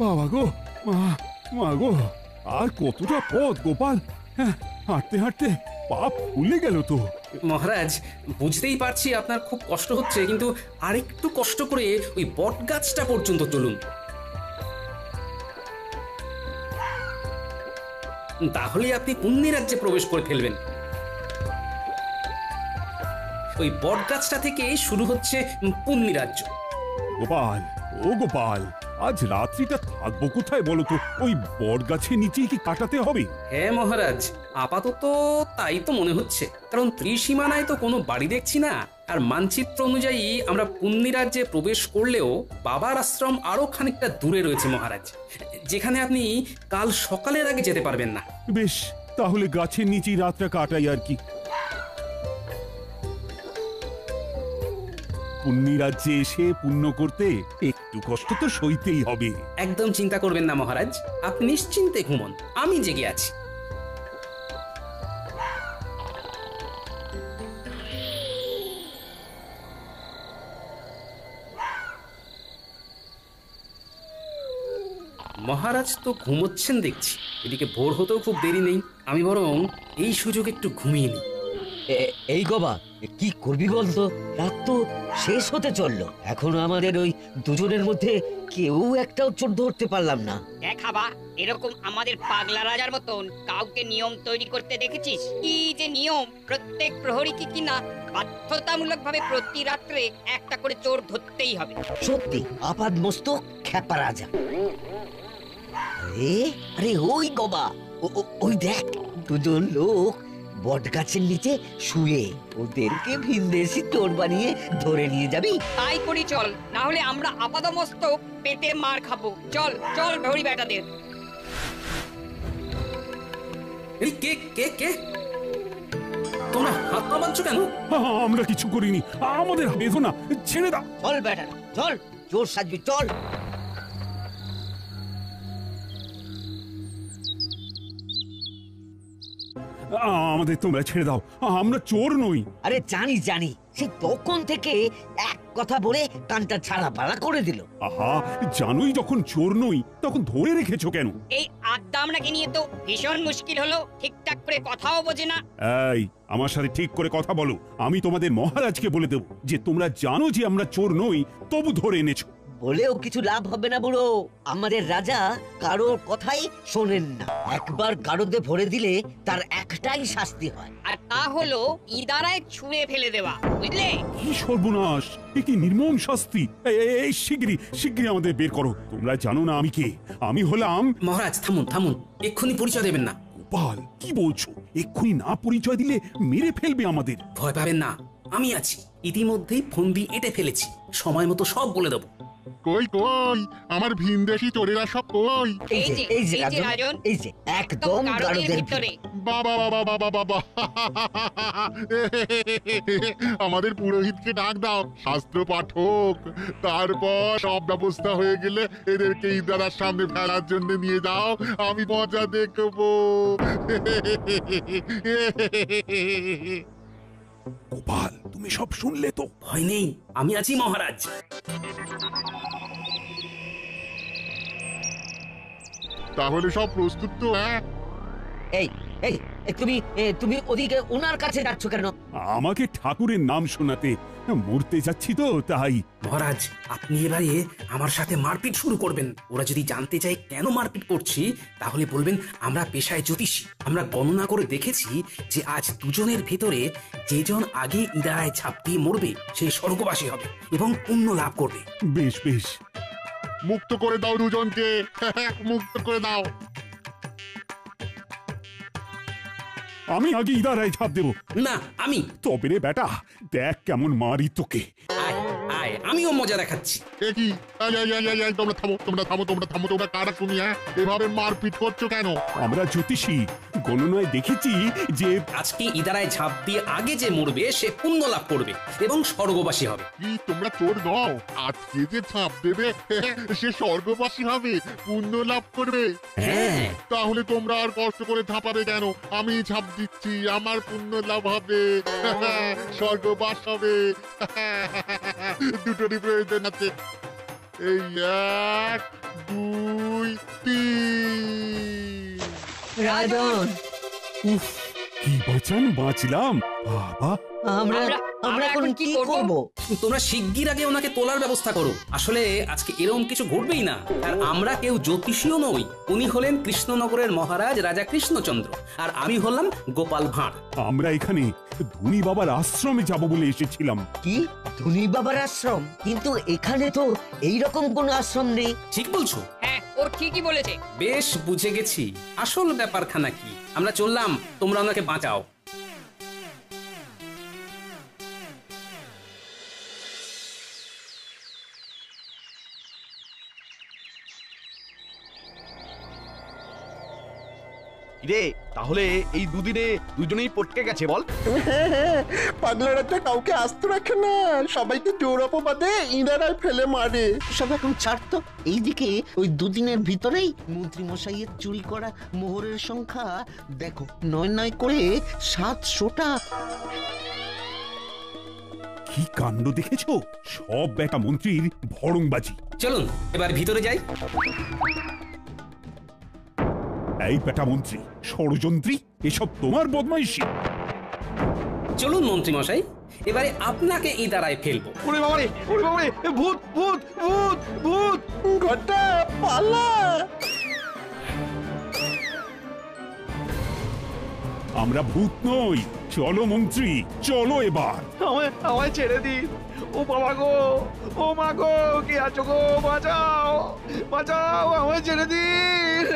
বাবা গো, মা গো, আর কতটা পথ গোপাল? হ্যাঁ, হাঁটতে হাঁটতে পা ফুলে গেল তো। মহারাজ, বুঝতেই পারছি আপনার খুব কষ্ট হচ্ছে, কিন্তু আরেকটু কষ্ট করে ওই বট গাছটা পর্যন্ত চলুন, তাহলে আপনি পুণ্যি রাজ্যে প্রবেশ করে ফেলবেন। ওই বট গাছটা থেকে শুরু হচ্ছে পুণ্যি রাজ্য। গোপাল, ও গোপাল, আজ রাত্রিটা থাকবো কোথায় বলো তো? ওই বট গাছের নিচেই কি কাটাতে হবে? হ্যাঁ মহারাজ, আপাতত তাই তো মনে হচ্ছে, কারণ ত্রিসীমানায় তো কোনো বাড়ি দেখছি না। আর মানচিত্র অনুযায়ী আমরা পুণ্যি রাজ্যে প্রবেশ করলেও বাবার আশ্রম আরো খানিকটা দূরে রয়েছে মহারাজ, যেখানে আপনি কাল সকালের আগে যেতে পারবেন না। বেশ, তাহলে গাছের নিচেই রাতটা কাটাই আর কি। পুণ্যি রাজ্যে এসে পুণ্য করতে একটু কষ্ট তো সইতেই হবে। একদম চিন্তা করবেন না মহারাজ, আপনি নিশ্চিন্তে ঘুমন, আমি জেগে আছি। মহারাজ তো ঘুমোচ্ছেন দেখছি, এদিকে ভোর হতেও খুব দেরি নেই, আমি বরং এই সুযোগ একটু ঘুমিয়ে নিই। এই গবা, কি করবি বলতো? রাত তো শেষ হতে চললো, এখনো আমাদের ওই দুজনের মধ্যে কেউ একটাও চোর ধরতে পারলাম না। দেখাবা, এরকম আমাদের পাগলা রাজার মতন কাউকে নিয়ম তৈরি করতে দেখেছিস? কি যে নিয়ম, প্রত্যেক প্রহরীকে কিনা বাধ্যতামূলক ভাবে প্রতি রাত্রে একটা করে চোর ধরতেই হবে। সত্যি আপাদ মস্তক খ্যাপা রাজা। আরে আরে ওই গবা, ওই দেখ, দুজন লোক বট গাছের নিচে শুয়ে, ওদেরকে ভিনদেশি চোর বানিয়ে ধরে নিয়ে যাবি? তাই করি চল, না হলে আমরা আপাদমস্তক পেটে মার খাবো। চল চল ভরি বেটাদের। এই কে কে কে তোমরা হাত পা বাঁধছো কেন? আমরা কিছু করিনি, আমাদের বেঁধো না, ছেড়ে দাও। চল বেটা, চল, চোর সাজবি, চল। আমাদের তোমরা ছেড়ে দাও, আমরা চোর নই। আরে জানি জানি, সে তখন থেকে এক কথা বলে কানটা ছাড়া পালা করে দিল। আহা, জানোই যখন চোর নই তখন ধরে রেখেছো কেন? এই আড্ডা আমরাকে নিয়ে তো ভীষণ মুশকিল হলো, ঠিকঠাক করে কথাও বোঝে না। এই, আমার সাথে ঠিক করে কথা বলো। আমি তোমাদের মহারাজকে বলে দেব যে তোমরা জানো যে আমরা চোর নই, তবু ধরে এনেছো। বলেও কিছু লাভ হবে না বুড়ো, আমাদের রাজা কারোর কথাই শোনেন না। একবার গারদে ভরে দিলে তার একটাই শাস্তি হয়, আর তা হলো ইদারায় ছুঁড়ে ফেলে দেওয়া, বুঝলে? কি সর্বনাশ, এ কি নির্মম শাস্তি! এই শিগগিরই শিগগিরই আমাদের বের করো। তোমরা জানো না আমি কে? আমি হলাম... মহারাজ থামুন থামুন, এক্ষুনি পরিচয় দেবেন না। গোপাল, কি বলছো? এক্ষুনি না পরিচয় দিলে মেরে ফেলবে আমাদের। ভয় পাবেন না, আমি আছি। ইতিমধ্যেই ফন্দি এঁটে ফেলেছি, সময় মতো সব বলে দেবো। কই কই আমার ভিনদেশি চোরেরা সব কই? এই যে রাজন, এই যে একদম গারদের ভিতরে। বাবা বাবা বাবা বাবা, আমাদের পুরোহিতকে ডাক দাও, শাস্ত্র পাঠক। তারপর সব ব্যবস্থা হয়ে গেলে এদেরকে ইদারার সামনে ফেলার জন্য নিয়ে যাও, আমি মজা দেখবো। গোপাল, তুমি সব শুনলে তো? ভয় নেই, আমি আছি মহারাজ। তাহলে সব প্রস্তুত তো? হ্যাঁ, এই এই তুমি তুমি ওদিকে ওনার কাছে যাচ্ছ কেন? আমাকে ঠাকুরের নাম শোনাতে। মরতে যাচ্ছি তো তাই। মহারাজ, আপনি এবারে আমার সাথে মারপিট শুরু করবেন। ওরা যদি জানতে চায় কেন মারপিট করছি, তাহলে বলবেন আমরা পেশায় জ্যোতিষী। আমরা গণনা করে দেখেছি যে আজ দুজনের ভেতরে যেজন আগে ইদারায় ঝাঁপ দিয়ে মরবে সে স্বর্গবাসী হবে এবং পুণ্য লাভ করবে। বেশ বেশ, মুক্ত করে দাও দুজনকে, মুক্ত করে দাও। আমি আগে ইদারায় ঝাঁপ দেবো। না, আমি। তবে রে বেটা, দেখ কেমন মারি তোকে। আয় আয়, আমিও মজা দেখাচ্ছি। কি তোমরা থামো, তোমরা থামো, তোমরা থামো, তোমরা কারা তুমি? হ্যাঁ, এভাবে মারপিট করছো কেন? আমরা জ্যোতিষী, গণনায় দেখেছি যে আজকে ইদারায় ঝাঁপ দিয়ে আগে যে মরবে সে পুণ্য লাভ করবে এবং স্বর্গবাসী হবে। কি তোমরা চোর নও? আজকে যে ছাপ দেবে সে স্বর্গবাসী হবে, পুণ্য লাভ করবে। হ্যাঁ, তাহলে তোমরা আর কষ্ট করে ঝাঁপাবে কেন? আমি ঝাঁপ দিচ্ছি, আমার পুণ্য লাভ হবে, স্বর্গবাস হবে। দুটোরই প্রয়োজন আছে। এই 1 2 3। রাজন, উফ, কি বাঁচান বাঁচলাম বাবা। আমরা আমরা এখন কি করব? তোমরা শিগগির আগে ওনাকে তোলার ব্যবস্থা করো। আসলে আজকে এরকম কিছু ঘটবেই না। আর আমরা কেউ জ্যোতিষীও নই। উনি হলেন কৃষ্ণনগরের মহারাজ রাজা কৃষ্ণচন্দ্র, আর আমি হলাম গোপাল ভাঁড়। আমরা এখানে ধনী বাবার আশ্রমে যাব বলে এসেছিলাম। কি ধনী বাবার আশ্রম? কিন্তু এখানে তো এইরকম কোনো আশ্রম নেই। ঠিক বলছো? হ্যাঁ ও ঠিকই বলেছে। বেশ বুঝে গেছি আসল ব্যাপারখানা কি। আমরা চললাম, তোমরা ওনাকে বাঁচাও। রে তাহলে এই দুদিনে দুজনেই পটকে গেছে বল। পাগলারাটা কাউকে আস্ত রাখে না, সবাইকে জোর অপবাদে ইনারাই ফেলে মারে। সব এখন ছাড়তো। এইদিকে ওই দুদিনের ভিতরেই মন্ত্রী মশাইয়ের চুরি করা মোহরের সংখ্যা দেখো, 9 করে 700টা। কি কাণ্ড দেখেছো? সব বেটা মন্ত্রীর ভড়ংবাজি। চলুন এবার ভিতরে যাই। এই বেটা মন্ত্রী, ষড়যন্ত্রী, এসব তোমার বদমাইশি। চলুন মন্ত্রী মশাই, এবারে আপনাকে ইদারায় ফেলবো। ওরে বাবারে, ওরে বাবারে, ভূত ভূত ভূত ভূত! ঘটা পালা। আমরা ভূত নই। চলো মন্ত্রী, চলো এবার। আমায় আমায় ছেড়ে দিন। ও বাবা গো, ও মা গো, কে আছো গো? বাঁচাও, বাঁচাও, আমায় ছেড়ে দিন।